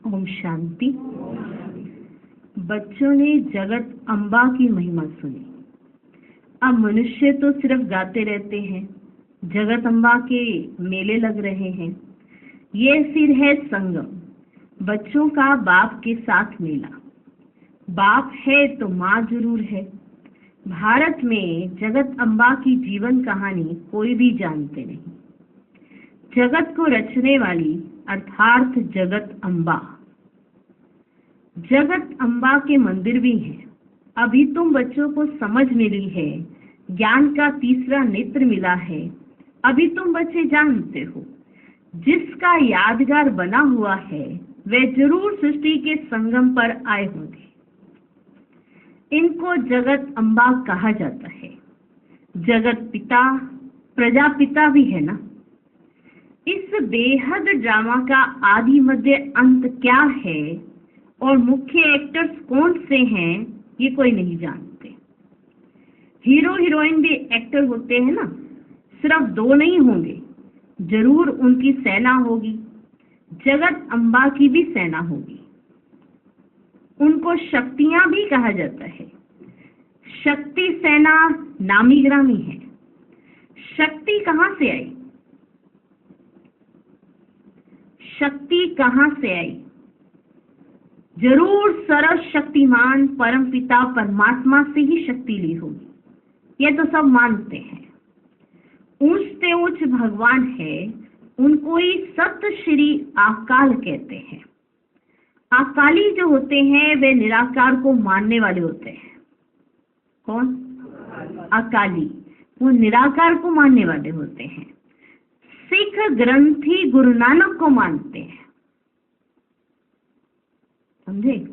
ओम शांति। बच्चों ने जगत अम्बा की महिमा सुनी। अब मनुष्य तो सिर्फ गाते रहते हैं। जगत अम्बा के मेले लग रहे हैं। ये फिर है संगम, बच्चों का बाप के साथ मेला। बाप है तो माँ जरूर है। भारत में जगत अम्बा की जीवन कहानी कोई भी जानते नहीं। जगत को रचने वाली अर्थात जगत अम्बा। जगत अम्बा के मंदिर भी हैं। अभी तुम बच्चों को समझ मिली है, ज्ञान का तीसरा नेत्र मिला है। अभी तुम बच्चे जानते हो, जिसका यादगार बना हुआ है वे जरूर सृष्टि के संगम पर आए होंगे। इनको जगत अम्बा कहा जाता है। जगत पिता प्रजापिता भी है ना। इस बेहद ड्रामा का आदि मध्य अंत क्या है और मुख्य एक्टर्स कौन से हैं ये कोई नहीं जानते। हीरो हीरोइन भी एक्टर होते हैं ना। सिर्फ दो नहीं होंगे, जरूर उनकी सेना होगी। जगत अम्बा की भी सेना होगी। उनको शक्तियां भी कहा जाता है। शक्ति सेना नामी ग्रामी है। शक्ति कहां से आई? शक्ति कहां से आई? जरूर सर्वशक्तिमान परमपिता परमात्मा से ही शक्ति ली होगी। ये तो सब मानते हैं। ऊंच से ऊंच भगवान है, उनको ही सत श्री अकाल कहते हैं। अकाली जो होते हैं वे निराकार को मानने वाले होते हैं। कौन? अकाली, वो निराकार को मानने वाले होते हैं। सिख ग्रंथी गुरु नानक को मानते हैं, समझे?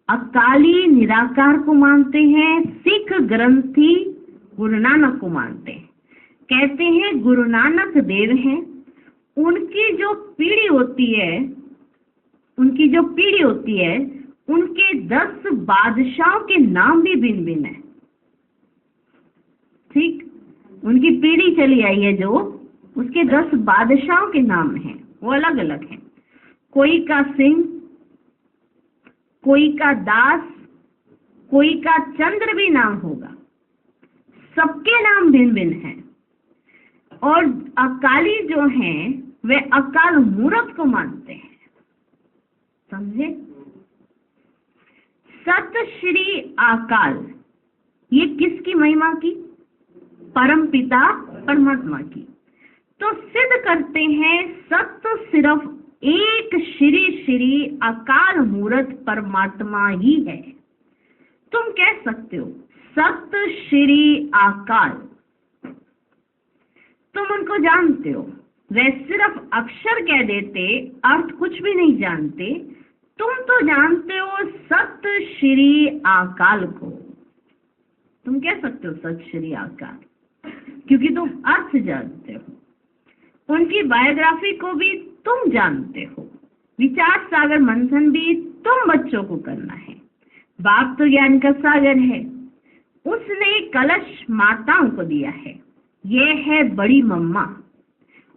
अकाली निराकार को मानते हैं, सिख ग्रंथी गुरु नानक को मानते हैं। कहते हैं गुरु नानक देव हैं। उनकी जो पीढ़ी होती है, उनके 10 बादशाहों के नाम भी भिन्न भिन्न है। ठीक, उनकी पीढ़ी चली आई है जो, उसके 10 बादशाहों के नाम हैं, वो अलग अलग हैं। कोई का सिंह, कोई का दास, कोई का चंद्र भी नाम होगा। सबके नाम भिन्न भिन्न हैं। और अकाली जो हैं वे अकाल मूर्त को मानते हैं, समझे? सत श्री अकाल, ये किसकी महिमा की? परम पिता परमात्मा की। तो सिद्ध करते हैं सत्य सिर्फ एक श्री अकाल मूर्त परमात्मा ही है। तुम कह सकते हो सत्य श्री अकाल, तुम उनको जानते हो। वे सिर्फ अक्षर कह देते, अर्थ कुछ भी नहीं जानते। तुम तो जानते हो सत्य श्री अकाल को। तुम कह सकते हो सत्य श्री अकाल, क्योंकि तुम अर्थ जानते हो। उनकी बायोग्राफी को भी तुम जानते हो। विचार सागर मंथन भी तुम बच्चों को करना है। बाप तो ज्ञान का सागर है, उसने कलश माताओं को दिया है। ये है बड़ी मम्मा,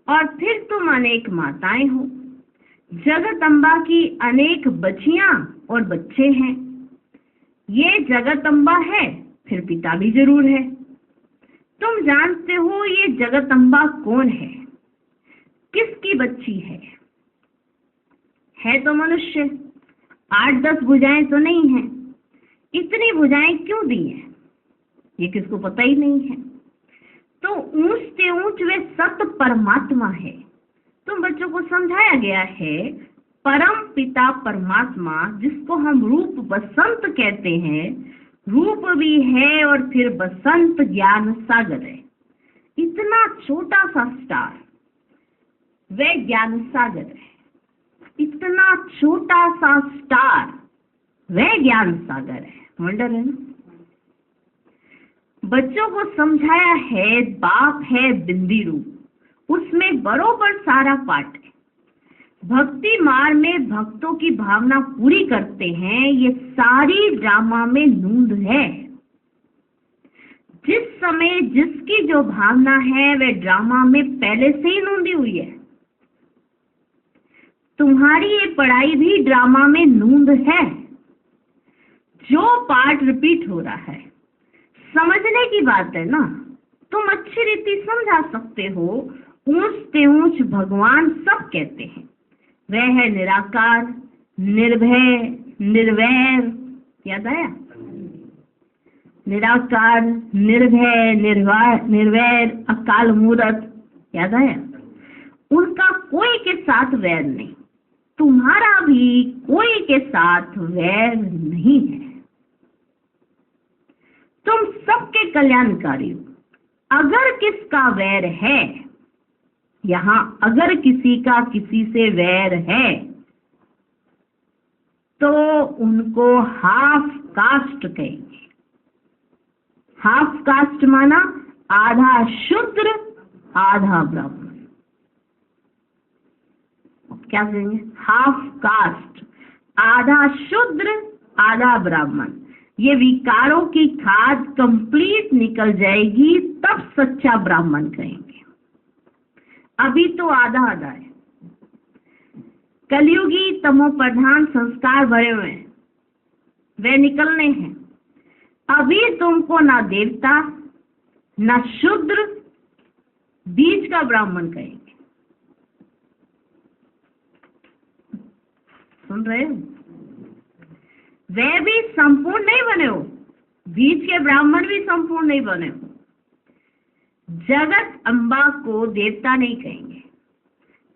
और फिर तुम अनेक माताएं हो। जगत अम्बा की अनेक बच्चियां और बच्चे हैं। ये जगत अम्बा है, फिर पिता भी जरूर है। तुम जानते हो ये जगत अम्बा कौन है, किसकी बच्ची है तो मनुष्य। 8-10 भुजाएं तो नहीं है। इतनी भुजाएं क्यों दी हैं, ये किसको पता ही नहीं है। तो ऊंच से ऊंच वे सत्य परमात्मा है। तुम बच्चों को समझाया गया है परम पिता परमात्मा, जिसको हम रूप बसंत कहते हैं। रूप भी है और फिर बसंत ज्ञान सागर है। इतना छोटा सा स्टार वे ज्ञान सागर है। इतना छोटा सा स्टार वे ज्ञान सागर है। वंडर है ना? बच्चों को समझाया है बाप है बिंदी रूप, उसमें बरोबर सारा पाठ है। भक्ति मार्ग में भक्तों की भावना पूरी करते हैं। ये सारी ड्रामा में नूंद है। जिस समय जिसकी जो भावना है वे ड्रामा में पहले से ही नूंदी हुई है। तुम्हारी ये पढ़ाई भी ड्रामा में नूंद है। जो पार्ट रिपीट हो रहा है समझने की बात है ना। तुम अच्छी रीति समझा सकते हो। ऊंच ते ऊंच भगवान सब कहते हैं। वह है निराकार, निर्भय, निर्वैर। याद आया? निराकार, निर्भय, निर्वैर, अकाल मूर्त। याद आया? उनका कोई के साथ वैर नहीं। तुम्हारा भी कोई के साथ वैर नहीं है। तुम सबके कल्याणकारी हो। अगर किसका वैर है, यहां अगर किसी का किसी से वैर है तो उनको हाफ कास्ट कहेंगे। हाफ कास्ट माना आधा शूद्र आधा ब्राह्मण। क्या कहेंगे? हाफ कास्ट, आधा शूद्र आधा ब्राह्मण। ये विकारों की खाद कंप्लीट निकल जाएगी तब सच्चा ब्राह्मण कहेंगे। अभी तो आधा आधा है। कलयुगी तमोप्रधान संस्कार भरे हुए हैं, वे निकलने हैं। अभी तुमको ना देवता ना शूद्र, बीच का ब्राह्मण कहेंगे। सुन रहे हो? वे भी संपूर्ण नहीं बने हो, बीच के ब्राह्मण भी संपूर्ण नहीं बने हो। जगत अम्बा को देवता नहीं कहेंगे।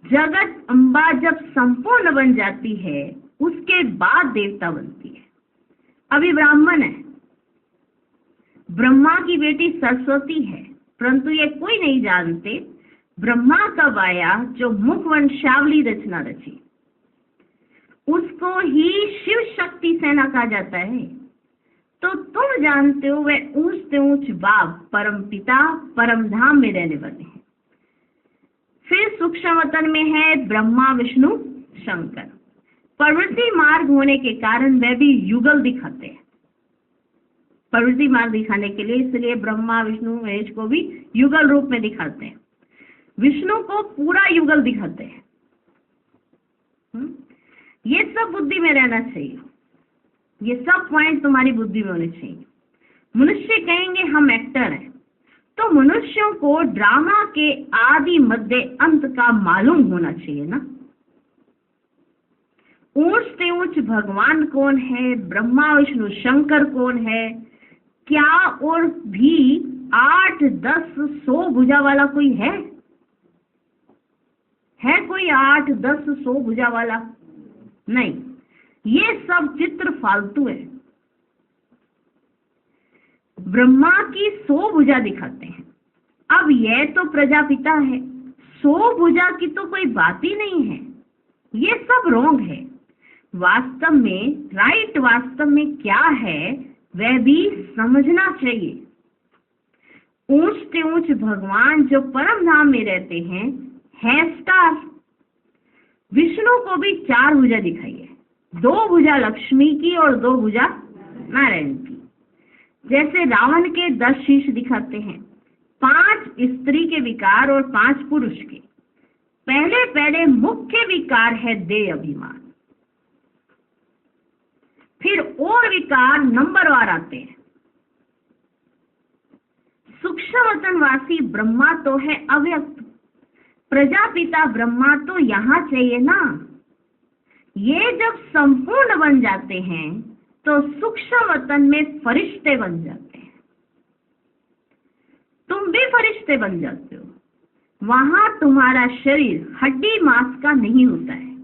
जगत अम्बा जब संपूर्ण बन जाती है उसके बाद देवता बनती है। अभी ब्राह्मण है। ब्रह्मा की बेटी सरस्वती है, परंतु ये कोई नहीं जानते ब्रह्मा कब आया जो मुख वंशावली रचना रची। उसको ही शिव शक्ति सेना कहा जाता है। तो तुम जानते हो वह ऊंच से ऊंच बाप परम पिता परम धाम में रहने वाले हैं। फिर सूक्ष्म वतन में है ब्रह्मा विष्णु शंकर। प्रवृत्ति मार्ग होने के कारण वे भी युगल दिखाते हैं। प्रवृत्ति मार्ग दिखाने के लिए इसलिए ब्रह्मा विष्णु महेश को भी युगल रूप में दिखाते हैं। विष्णु को पूरा युगल दिखाते हैं। ये सब बुद्धि में रहना चाहिए। ये सब पॉइंट तुम्हारी बुद्धि में होने चाहिए। मनुष्य कहेंगे हम एक्टर हैं, तो मनुष्यों को ड्रामा के आदि मध्य अंत का मालूम होना चाहिए ना। ऊंच से ऊंच भगवान कौन है, ब्रह्मा विष्णु शंकर कौन है, क्या और भी 8, 10, 100 भुजा वाला कोई है कोई 8, 10, 100 भुजा वाला? नहीं, ये सब चित्र फालतू है। ब्रह्मा की 100 भुजा दिखाते हैं। अब यह तो प्रजापिता है, 100 भुजा की तो कोई बात ही नहीं है। ये सब रोंग है। वास्तव में राइट वास्तव में क्या है वह भी समझना चाहिए। ऊंच से ऊंच भगवान जो परम धाम में रहते हैं है स्टार। विष्णु को भी 4 भुजा दिखाई है, 2 भुजा लक्ष्मी की और 2 भुजा नारायण की। जैसे रावण के 10 शीश दिखाते हैं, 5 स्त्री के विकार और 5 पुरुष के। पहले मुख्य विकार है देह अभिमान, फिर और विकार नंबरवार आते हैं। सूक्ष्म वतनवासी ब्रह्मा तो है अव्यक्त, प्रजापिता ब्रह्मा तो यहाँ चाहिए ना। ये जब संपूर्ण बन जाते हैं तो सूक्ष्म वतन में फरिश्ते बन जाते हैं। तुम भी फरिश्ते बन जाते हो। वहां तुम्हारा शरीर हड्डी मांस का नहीं होता है,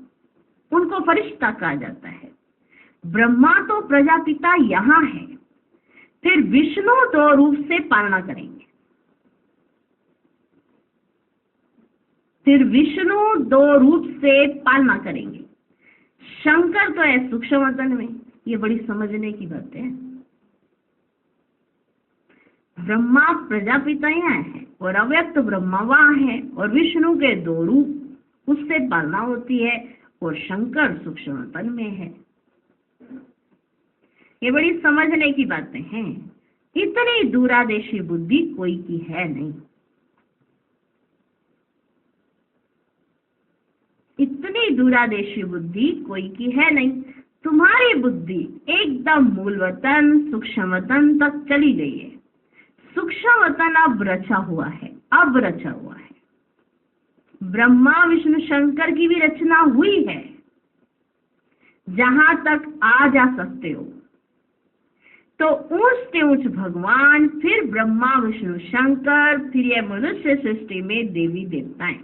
उनको फरिश्ता कहा जाता है। ब्रह्मा तो प्रजापिता यहाँ है। फिर विष्णु 2 रूप से पालना करेंगे। शंकर तो है सूक्ष्म वतन में। ये बड़ी समझने की बात है। ब्रह्मा प्रजापिता यहाँ है और अव्यक्त ब्रह्मा वहां है, और विष्णु के 2 रूप उससे पालना होती है, और शंकर सूक्ष्म वतन में है। ये बड़ी समझने की बातें हैं। इतनी दूरादेशी बुद्धि कोई की है नहीं। इतनी दूरादेशी बुद्धि कोई की है नहीं। तुम्हारी बुद्धि एकदम मूल वतन सूक्ष्म वतन तक चली गई है। सूक्ष्म वतन अब रचा हुआ है, अब रचा हुआ है। ब्रह्मा विष्णु शंकर की भी रचना हुई है। जहां तक आ जा सकते हो तो ऊंच से ऊंच भगवान, फिर ब्रह्मा विष्णु शंकर, फिर ये मनुष्य सृष्टि में देवी देवताएं।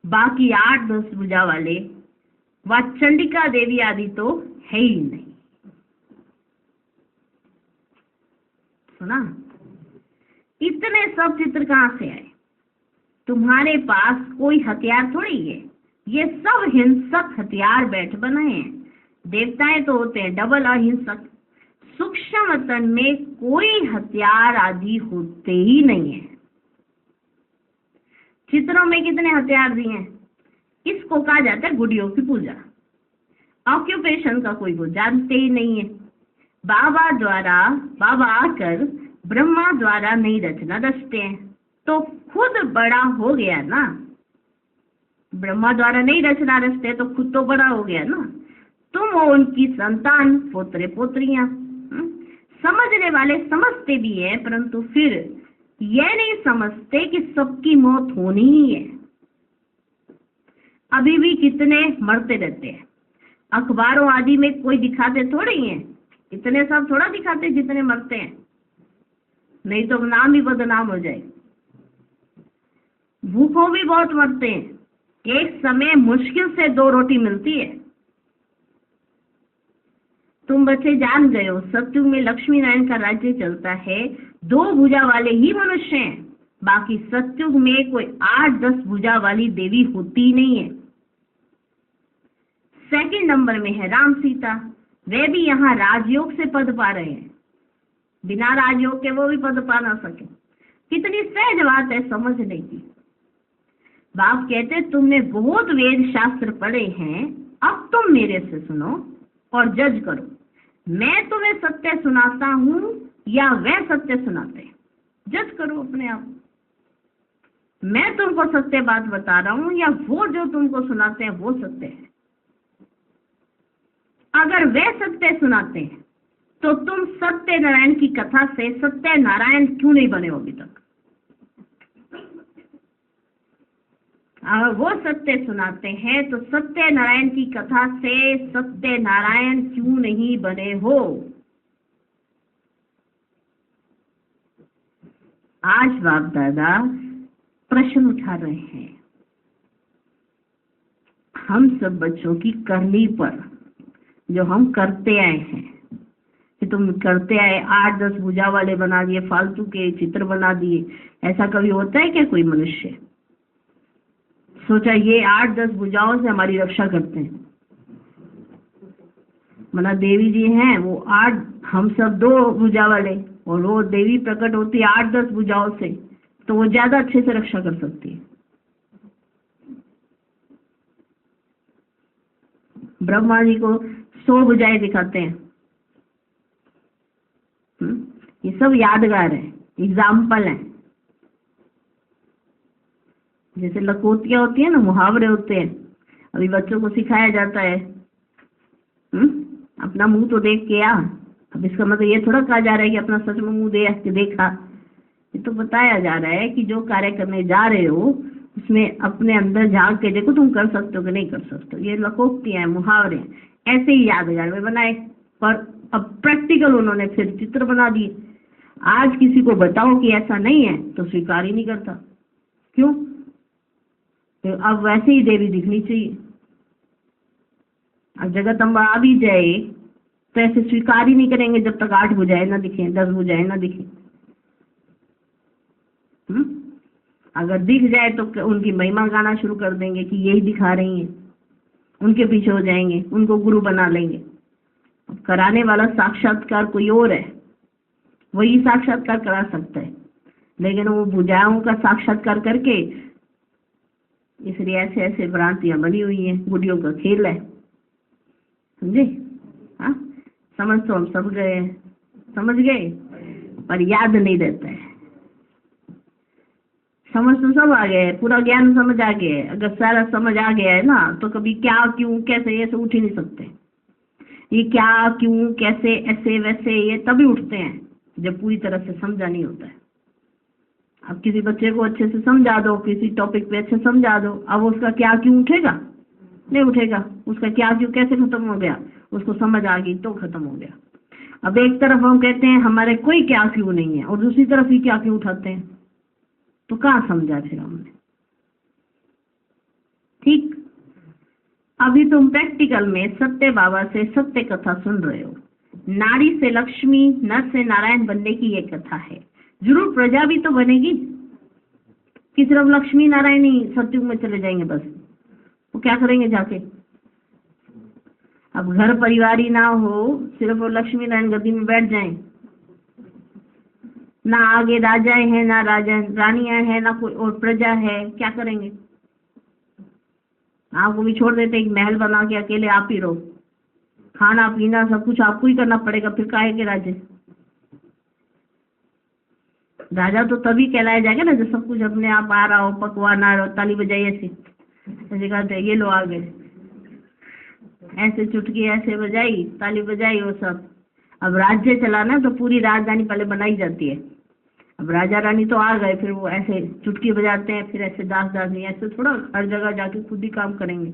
बाकी 8-10 भुजा वाले व चंडिका देवी आदि तो है ही नहीं। सुना? इतने सब चित्र कहां से आए? तुम्हारे पास कोई हथियार थोड़ी है, ये सब हिंसक हथियार बैठ बनाए हैं। देवताएं तो होते हैं डबल अहिंसक। सूक्ष्म वतन में कोई हथियार आदि होते ही नहीं है। चित्रों में कितने हथियार दिए हैं? इसको कहा जाता है गुड़ियों की पूजा। ऑक्यूपेशन का कोई वो जानते ही नहीं है। बाबा आकर ब्रह्मा द्वारा नई रचना रचते हैं तो खुद बड़ा हो गया ना। ब्रह्मा द्वारा नई रचना रचते हैं तो खुद तो बड़ा हो गया ना। तुम हो उनकी संतान, पोतरे पोतरियां। समझने वाले समझते भी हैं, परंतु फिर यह नहीं समझते कि सबकी मौत होनी ही है। अभी भी कितने मरते रहते हैं। अखबारों आदि में कोई दिखाते थोड़े ही हैं, इतने सब थोड़ा दिखाते जितने मरते हैं, नहीं तो नाम ही बदनाम हो जाए। भूखों भी बहुत मरते हैं। एक समय मुश्किल से 2 रोटी मिलती है। तुम बच्चे जान गए हो, सतयुग में लक्ष्मी नारायण का राज्य चलता है। 2 भुजा वाले ही मनुष्य हैं। बाकी सतयुग में कोई 8-10 भुजा वाली देवी होती ही नहीं है। सेकंड नंबर में है राम सीता। वे भी यहाँ राजयोग से पद पा रहे हैं। बिना राजयोग के वो भी पद पा ना सके। कितनी सहज बात है समझने की। बाप कहते तुमने बहुत वेद शास्त्र पढ़े हैं, अब तुम मेरे से सुनो और जज करो। मैं तुम्हें सत्य सुनाता हूं या वह सत्य सुनाते हैं? जज करो अपने आप। मैं तुमको सत्य बात बता रहा हूं या वो जो तुमको सुनाते हैं वो सत्य है? अगर वे सत्य सुनाते हैं तो तुम सत्य नारायण की कथा से सत्य नारायण क्यों नहीं बने हो अभी तक? अगर वो सत्य सुनाते हैं तो सत्य नारायण की कथा से सत्य नारायण क्यों नहीं बने हो? आज बाप दादा प्रश्न उठा रहे हैं हम सब बच्चों की करनी पर, जो हम करते आए हैं। कि तुम करते आए 8-10 भुजा वाले बना दिए, फालतू के चित्र बना दिए। ऐसा कभी होता है क्या कोई मनुष्य? सोचा ये 8-10 भुजाओं से हमारी रक्षा करते हैं। मना देवी जी हैं वो 8, हम सब 2 भुजा वाले, और वो देवी प्रकट होती है 8-10 भुजाओं से, तो वो ज्यादा अच्छे से रक्षा कर सकती है। ब्रह्मा जी को 100 भुजाएं दिखाते हैं। ये सब यादगार है, एग्जाम्पल है। जैसे लकोतियां होती है ना, मुहावरे होते हैं, अभी बच्चों को सिखाया जाता है। अपना मुंह तो देख के आ। अब इसका मतलब ये थोड़ा कहा जा रहा है कि अपना सच में मुंह देखा। ये तो बताया जा रहा है कि जो कार्य करने जा रहे हो उसमें अपने अंदर झांक के देखो तुम कर सकते हो कि नहीं कर सकते हो। ये लकोक्तियां, मुहावरे ऐसे ही यादगार में बनाए, पर अब प्रैक्टिकल उन्होंने फिर चित्र बना दिए। आज किसी को बताओ कि ऐसा नहीं है तो स्वीकार ही नहीं करता। क्यों? तो अब वैसे ही देवी दिखनी चाहिए। अब जगदम्बा आ भी जाए तो ऐसे स्वीकार ही नहीं करेंगे जब तक 8 भुजाएं ना दिखे, 10 भुजाएं ना दिखे। अगर दिख जाए तो उनकी महिमा गाना शुरू कर देंगे कि यही दिखा रही हैं, उनके पीछे हो जाएंगे, उनको गुरु बना लेंगे। अब कराने वाला साक्षात्कार कोई और है, वही साक्षात्कार करा सकता है, लेकिन वो भुजाओं का साक्षात्कार करके, इसलिए ऐसे ऐसे भ्रांतियां बनी हुई हैं। गुड़ियों का खेल है, समझे? हाँ, समझ तो हम सब गए, समझ गए, पर याद नहीं रहता है। समझ तो सब आ गया है, पूरा ज्ञान समझ आ गया है। अगर सारा समझ आ गया है ना तो कभी क्या क्यों कैसे ये सब उठ ही नहीं सकते। ये क्या क्यों कैसे ऐसे वैसे ये तभी उठते हैं जब पूरी तरह से समझा नहीं होता है। अब किसी बच्चे को अच्छे से समझा दो, किसी टॉपिक पे अच्छे समझा दो, अब उसका क्या क्यों उठेगा? नहीं उठेगा। उसका क्या क्यों कैसे खत्म हो गया? उसको समझ आ गई तो खत्म हो गया। अब एक तरफ हम कहते हैं हमारे कोई क्या क्यों नहीं है और दूसरी तरफ ही क्या क्यों उठाते हैं, तो कहाँ समझा फिर हमने? ठीक। अभी तुम प्रैक्टिकल में सत्य बाबा से सत्य कथा सुन रहे हो। नारी से लक्ष्मी, नर से नारायण बनने की ये कथा है। जरूर प्रजा भी तो बनेगी कि सिर्फ लक्ष्मी नारायण ही सत्युग में चले जाएंगे बस? वो क्या करेंगे जाके? अब घर परिवार ही ना हो, सिर्फ वो लक्ष्मी नारायण गद्दी में बैठ जाएं, ना आगे राजाएं हैं ना राजा रानियां हैं ना कोई और प्रजा है, क्या करेंगे? आपको भी छोड़ देते, एक महल बना के अकेले आप ही रहो, खाना पीना सब कुछ आपको ही करना पड़ेगा, फिर काहे के राजे? राजा तो तभी कहलाया जाएगा ना जब सब कुछ अपने आप आ रहा हो, पकवान आ रहा हो, ताली बजाई ऐसे कहते हैं ये लो आ गए, ऐसे चुटकी ऐसे बजाई ताली बजाई वो सब। अब राज्य चलाना तो पूरी राजधानी पहले बनाई जाती है। अब राजा रानी तो आ गए, फिर वो ऐसे चुटकी बजाते हैं, फिर ऐसे दास दासी ऐसे थोड़ा हर जगह जाके खुद ही काम करेंगे।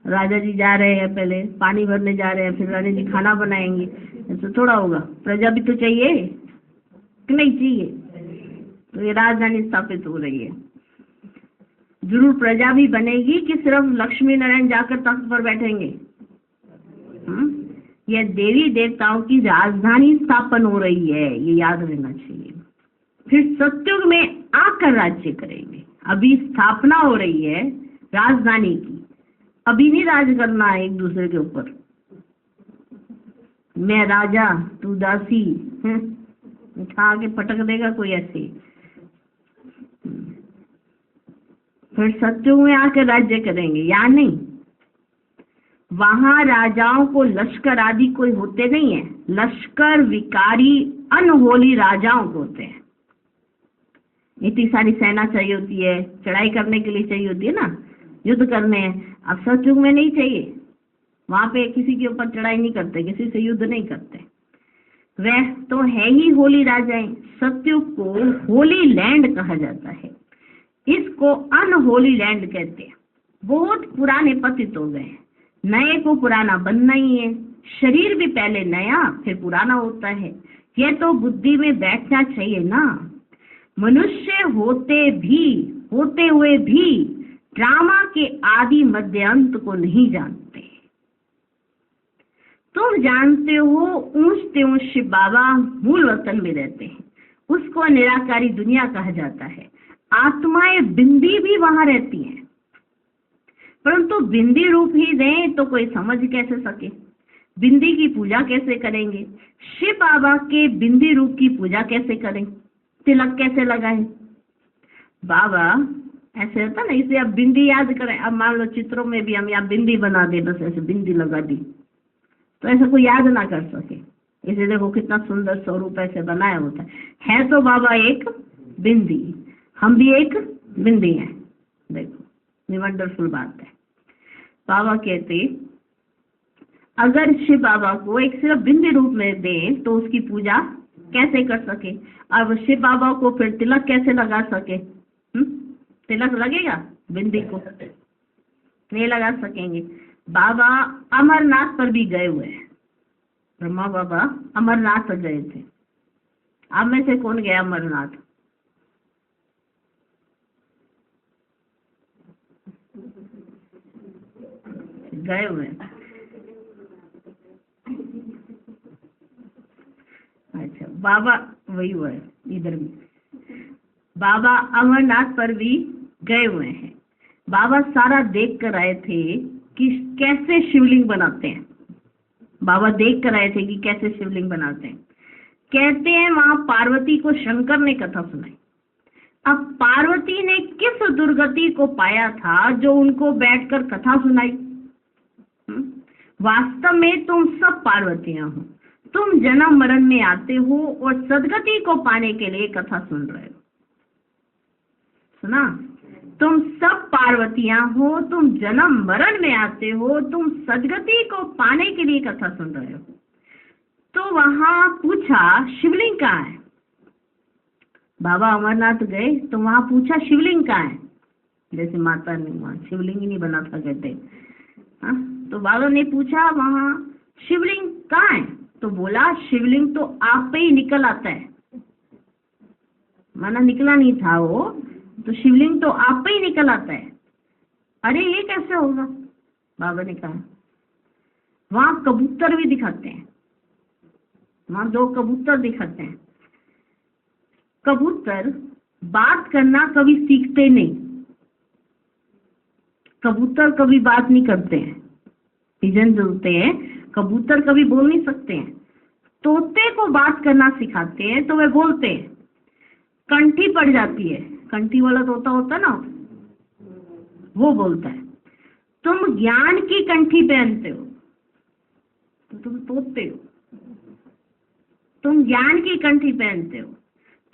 राजा जी जा रहे हैं, पहले पानी भरने जा रहे हैं, फिर रानी जी खाना बनाएंगे, ऐसे थोड़ा होगा। प्रजा भी तो चाहिए कि नहीं चाहिए? तो ये राजधानी स्थापित हो रही है। जरूर प्रजा भी बनेगी कि सिर्फ लक्ष्मी नारायण जाकर तख्त पर बैठेंगे? यह देवी देवताओं की राजधानी स्थापन हो रही है, ये याद रहना चाहिए। फिर सत्युग में आकर राज्य करेंगे। अभी स्थापना हो रही है राजधानी की, अभी नहीं राज करना है एक दूसरे के ऊपर। मैं राजा तू दासी, उठा के पटक देगा कोई ऐसे। फिर सत्युग में आकर राज्य करेंगे या नहीं? वहां राजाओं को लश्कर आदि कोई होते नहीं है। लश्कर विकारी अनहोली राजाओं को होते हैं। इतनी सारी सेना चाहिए होती है, चढ़ाई करने के लिए चाहिए होती है ना, युद्ध करने हैं। अब सत्युग में नहीं चाहिए, वहां पे किसी के ऊपर चढ़ाई नहीं करते, किसी से युद्ध नहीं करते। वह तो है ही होली राजाएं। सत्युग को होली लैंड कहा जाता है, इसको अनहोली लैंड कहते हैं। बहुत पुराने पतित हो गए हैं, नए को पुराना बनना ही है। शरीर भी पहले नया फिर पुराना होता है, यह तो बुद्धि में बैठना चाहिए ना। मनुष्य होते हुए भी ड्रामा के आदि मध्य अंत को नहीं जानते। तुम जानते हो ऊंच त्यों शिव बाबा मूल वतन में रहते हैं, उसको निराकारी दुनिया कहा जाता है। आत्माएं बिंदी भी वहां रहती हैं, परंतु बिंदी रूप ही दें तो कोई समझ कैसे सके? बिंदी की पूजा कैसे करेंगे? शिव बाबा के बिंदी रूप की पूजा कैसे करें? तिलक कैसे लगाएं? बाबा ऐसे होता ना, इसे आप बिंदी याद करें। अब मान लो चित्रों में भी हम यहाँ बिंदी बना दे, बस ऐसे बिंदी लगा दी, तो ऐसा कोई याद ना कर सके। इसे देखो कितना सुंदर स्वरूप ऐसे बनाया होता है तो बाबा एक बिंदी, हम भी एक बिंदी हैं। देखो ये वंडरफुल बात है। बाबा कहते अगर शिव बाबा को एक सिर्फ बिंदी रूप में दें तो उसकी पूजा कैसे कर सके? अब शिव बाबा को फिर तिलक कैसे लगा सके? तिलक लगेगा बिंदी को? नहीं लगा सकेंगे। बाबा अमरनाथ पर भी गए हुए हैं। ब्रह्मा बाबा अमरनाथ पर गए थे। आप में से कौन गया अमरनाथ? गए हुए। अच्छा, बाबा वही हुआ है इधर भी। बाबा अमरनाथ पर भी गए हुए हैं। बाबा सारा देख कर आए थे कि कैसे शिवलिंग बनाते हैं। बाबा देख कर आए थे कि कैसे शिवलिंग बनाते हैं। कहते हैं वहां पार्वती को शंकर ने कथा सुनाई। अब पार्वती ने किस दुर्गति को पाया था जो उनको बैठकर कथा सुनाई? वास्तव में तुम सब पार्वतियां हो। तुम जन्म मरण में आते हो और सदगति को पाने के लिए कथा सुन रहे हो। सुना? तुम सब पार्वतियां हो, तुम जन्म मरण में आते हो, तुम सदगति को पाने के लिए कथा सुन रहे हो। तो वहां पूछा शिवलिंग कहाँ है? बाबा अमरनाथ गए तो वहां पूछा शिवलिंग कहाँ है? जैसे माता ने वहां शिवलिंग ही नहीं बना था कहते। हाँ, तो बाबा ने पूछा वहां शिवलिंग कहाँ है? तो बोला शिवलिंग तो आप पे ही निकल आता है। माना निकला नहीं था वो, तो शिवलिंग तो आप पे ही निकल आता है। अरे ये कैसे होगा? बाबा ने कहा वहां कबूतर भी दिखाते हैं, वहां 2 कबूतर दिखाते हैं। कबूतर बात करना कभी सीखते नहीं, कबूतर कभी बात नहीं करते हैं। पिजन जो होते हैं कबूतर कभी बोल नहीं सकते हैं। तोते को बात करना सिखाते हैं तो वे बोलते हैं। कंठी पड़ जाती है, कंठी वाला तोता होता ना, वो बोलता है। तुम ज्ञान की कंठी पहनते हो तो तुम तोते हो, तुम ज्ञान की कंठी पहनते हो।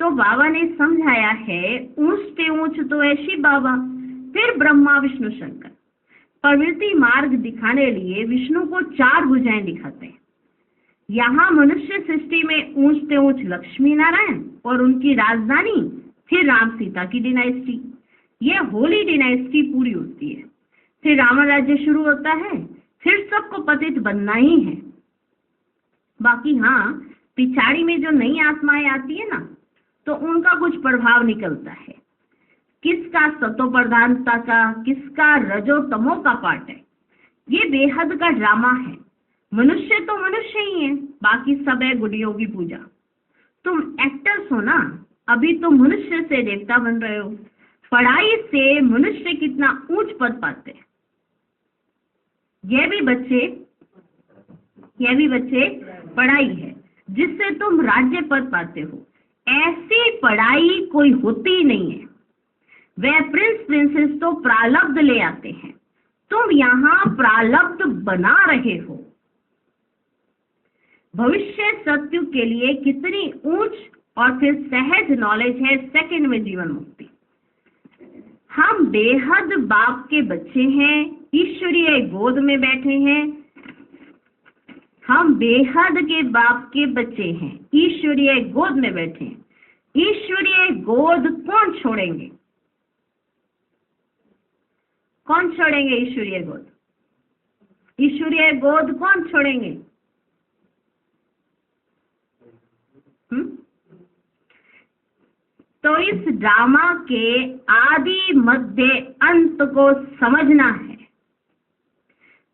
तो बाबा ने समझाया है ऊंच से ऊंच तो है शिव बाबा, फिर ब्रह्मा विष्णु शंकर। प्रवृत्ति मार्ग दिखाने लिए विष्णु को 4 भुजाएं दिखाते हैं। यहाँ मनुष्य सृष्टि में ऊंच से ऊंच लक्ष्मी नारायण और उनकी राजधानी, फिर राम सीता की डिनाइस्टी। ये होली डिनाइस्टी पूरी होती है, फिर रावण राज्य शुरू होता है, फिर सबको पतित बनना ही है। बाकी हाँ, पिछाड़ी में जो नई आत्माएं आती है ना, तो उनका कुछ प्रभाव निकलता है। किसका सतो प्रधानता का, किसका रजो तमो का पार्ट है। ये बेहद का ड्रामा है। मनुष्य तो मनुष्य ही है, बाकी सब है गुड़ियों की पूजा। तुम एक्टर्स हो ना, अभी तो मनुष्य से देवता बन रहे हो। पढ़ाई से मनुष्य कितना ऊंच पद पाते हैं। यह भी बच्चे पढ़ाई है जिससे तुम राज्य पद पाते हो। ऐसी पढ़ाई कोई होती ही नहीं है। वह प्रिंस प्रिंसेस तो प्रारब्ध ले आते हैं, तुम यहाँ प्रारब्ध बना रहे हो। भविष्य सत्युग के लिए कितनी ऊंच और फिर सहज नॉलेज है। सेकंड में जीवन मुक्ति। हम बेहद बाप के बच्चे हैं, ईश्वरीय गोद में बैठे हैं। हम बेहद के बाप के बच्चे हैं, ईश्वरीय गोद में बैठे हैं। ईश्वरीय गोद कौन छोड़ेंगे? कौन छोड़ेंगे ईश्वरीय गोद? ईश्वरीय गोद कौन छोड़ेंगे? तो इस ड्रामा के आदि मध्य अंत को समझना है।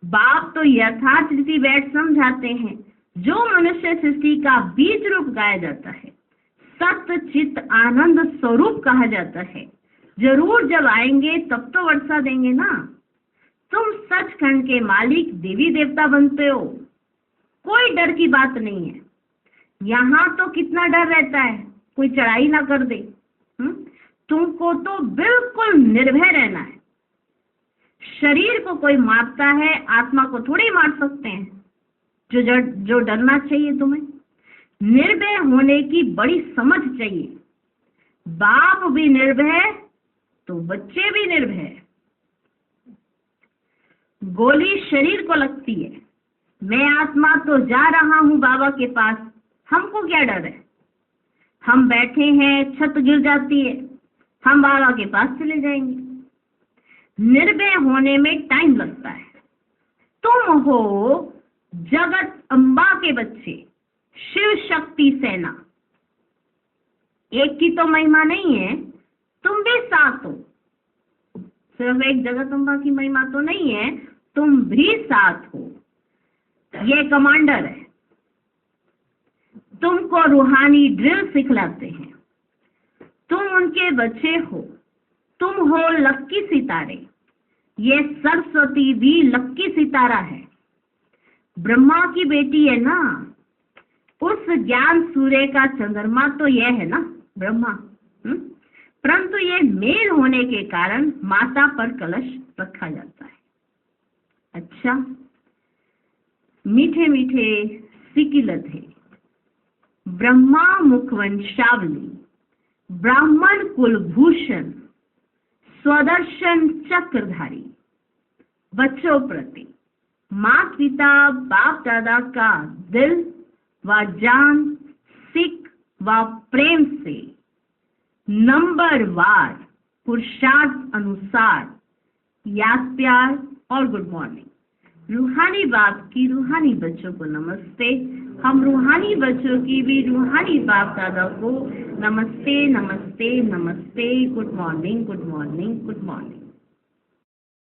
बाप तो यथार्थ रीति बैठ समझाते हैं। जो मनुष्य सृष्टि का बीज रूप गाया जाता है, सत्य चित आनंद स्वरूप कहा जाता है। जरूर जब आएंगे तब तो वर्षा देंगे ना। तुम सचखंड के मालिक देवी देवता बनते हो, कोई डर की बात नहीं है। यहाँ तो कितना डर रहता है कोई चढ़ाई ना कर दे। तुमको तो बिल्कुल निर्भय रहना है। शरीर को कोई मारता है, आत्मा को थोड़ी मार सकते हैं। जो डरना चाहिए तुम्हें, निर्भय होने की बड़ी समझ चाहिए। बाप भी निर्भय तो बच्चे भी निर्भय। गोली शरीर को लगती है, मैं आत्मा तो जा रहा हूं बाबा के पास, हमको क्या डर है? हम बैठे हैं, छत गिर जाती है, हम बाबा के पास चले जाएंगे। निर्भय होने में टाइम लगता है। तुम हो जगत अम्बा के बच्चे, शिव शक्ति सेना। एक की तो महिमा नहीं है, तुम भी साथ हो। सिर्फ एक जगत अम्बा की महिमा तो नहीं है, तुम भी साथ हो। ये कमांडर है, तुमको रूहानी ड्रिल सिखलाते हैं। तुम उनके बच्चे हो, तुम हो लक्की सितारे। ये सरस्वती भी लक्की सितारा है, ब्रह्मा की बेटी है ना। उस ज्ञान सूर्य का चंद्रमा तो यह है ना ब्रह्मा। परंतु ये मेल होने के कारण माता पर कलश रखा जाता है। अच्छा, मीठे मीठे सिकिलत है। ब्रह्मा मुखवंशावली, ब्राह्मण कुलभूषण, स्वदर्शन चक्रधारी बच्चों प्रति माता पिता बाप दादा का दिल व जान सिख व प्रेम से नंबरवार पुरुषार्थ अनुसार याद प्यार और गुड मॉर्निंग। रूहानी बाप की रूहानी बच्चों को नमस्ते। हम रूहानी बच्चों की भी रूहानी बाप दादा को नमस्ते नमस्ते नमस्ते। Good morning good morning good morning.